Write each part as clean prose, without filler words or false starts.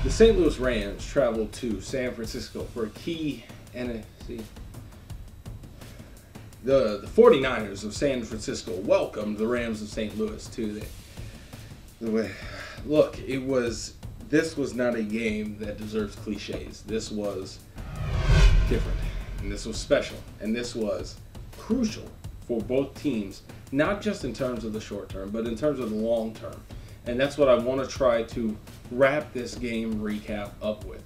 The St. Louis Rams traveled to San Francisco for a key NFC. The 49ers of San Francisco welcomed the Rams of St. Louis to the way. Look, this was not a game that deserves cliches. This was different, and this was special, and this was crucial for both teams, not just in terms of the short term, but in terms of the long term. And that's what I want to try to wrap this game recap up with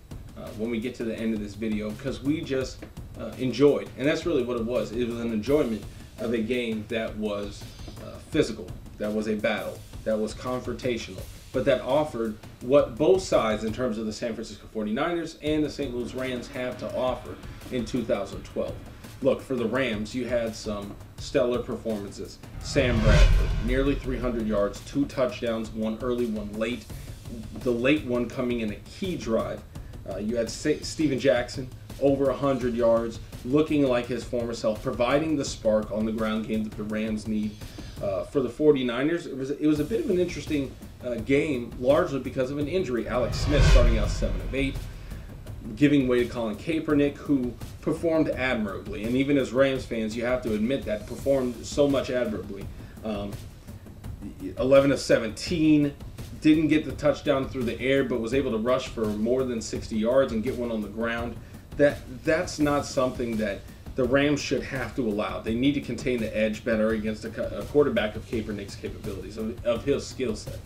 when we get to the end of this video, because we just enjoyed, and that's really what it was. It was an enjoyment of a game that was physical, that was a battle, that was confrontational, but that offered what both sides in terms of the San Francisco 49ers and the St. Louis Rams have to offer in 2012. Look, for the Rams, you had some stellar performances. Sam Bradford, nearly 300 yards, 2 touchdowns, one early, one late. The late one coming in a key drive. You had Steven Jackson, over 100 yards, looking like his former self, providing the spark on the ground game that the Rams need. For the 49ers, it was a bit of an interesting game, largely because of an injury. Alex Smith starting out 7 of 8. Giving way to Colin Kaepernick, who performed admirably. And even as Rams fans, you have to admit that performed so much admirably. 11 of 17, didn't get the touchdown through the air, but was able to rush for more than 60 yards and get one on the ground. That's not something that the Rams should have to allow. They need to contain the edge better against a quarterback of Kaepernick's capabilities, of his skill set.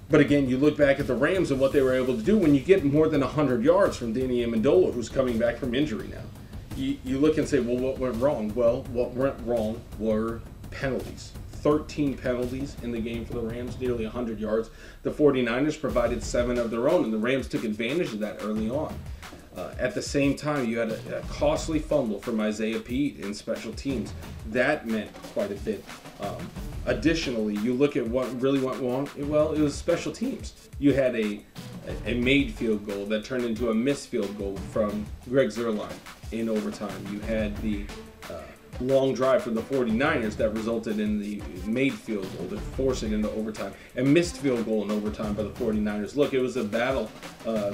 But again, you look back at the Rams and what they were able to do when you get more than 100 yards from Danny Amendola, who's coming back from injury now. You look and say, well, what went wrong? Well, what went wrong were penalties. 13 penalties in the game for the Rams, nearly 100 yards. The 49ers provided 7 of their own, and the Rams took advantage of that early on. At the same time, you had a costly fumble from Isaiah Pete in special teams. That meant quite a bit. Additionally, you look at what really went wrong. Well, it was special teams. You had a made field goal that turned into a missed field goal from Greg Zuerlein in overtime. You had the long drive for the 49ers that resulted in the made field goal to force it into overtime. A missed field goal in overtime by the 49ers. Look, it was a battle.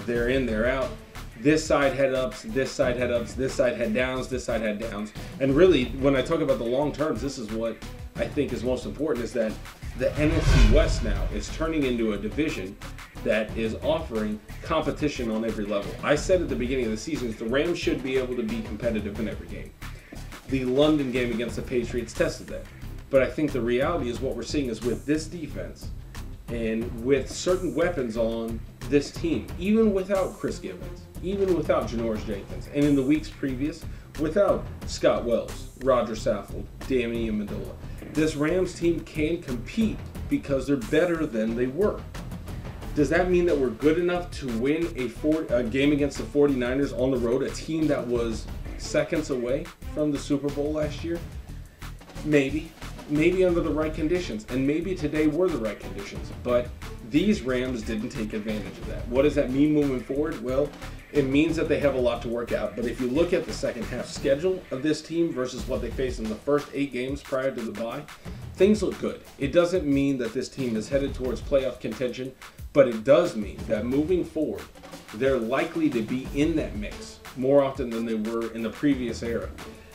They're in, they're out. This side had ups, this side had ups, this side had downs, this side had downs. And really, when I talk about the long terms, this is what I think is most important, is that the NFC West now is turning into a division that is offering competition on every level. I said at the beginning of the season, the Rams should be able to be competitive in every game. The London game against the Patriots tested that. But I think the reality is what we're seeing is with this defense and with certain weapons on this team, even without Chris Gibbons, even without Janoris Jenkins, and in the weeks previous, without Scott Wells, Roger Saffold, Danny Amendola, this Rams team can compete because they're better than they were. Does that mean that we're good enough to win a game against the 49ers on the road, a team that was seconds away from the Super Bowl last year? Maybe under the right conditions, and maybe today were the right conditions, but these Rams didn't take advantage of that. What does that mean moving forward? Well, it means that they have a lot to work out, but if you look at the second half schedule of this team versus what they faced in the first 8 games prior to the bye, things look good. It doesn't mean that this team is headed towards playoff contention, but it does mean that moving forward, they're likely to be in that mix more often than they were in the previous era.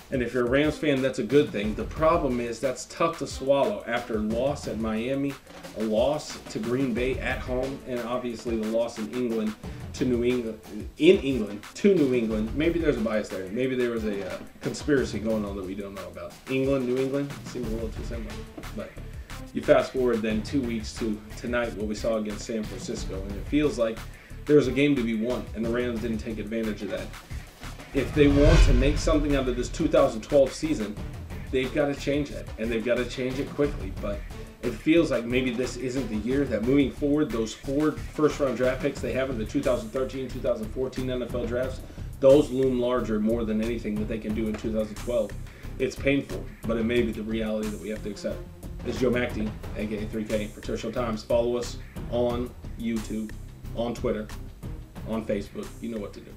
And if you're a Rams fan, that's a good thing. The problem is that's tough to swallow after a loss at Miami, a loss to Green Bay at home, and obviously the loss in England to New England, New England. Maybe there's a bias there. Maybe there was a conspiracy going on that we don't know about. New England seems a little too similar. But you fast forward then 2 weeks to tonight, what we saw against San Francisco, and it feels like there was a game to be won, and the Rams didn't take advantage of that. If they want to make something out of this 2012 season, they've got to change that, and they've got to change it quickly. But it feels like maybe this isn't the year, that moving forward, those 4 first-round draft picks they have in the 2013, 2014 NFL drafts, those loom larger more than anything that they can do in 2012. It's painful, but it may be the reality that we have to accept. This is Joe MacAtee, aka 3K, for Tertial Times. Follow us on YouTube, on Twitter, on Facebook. You know what to do.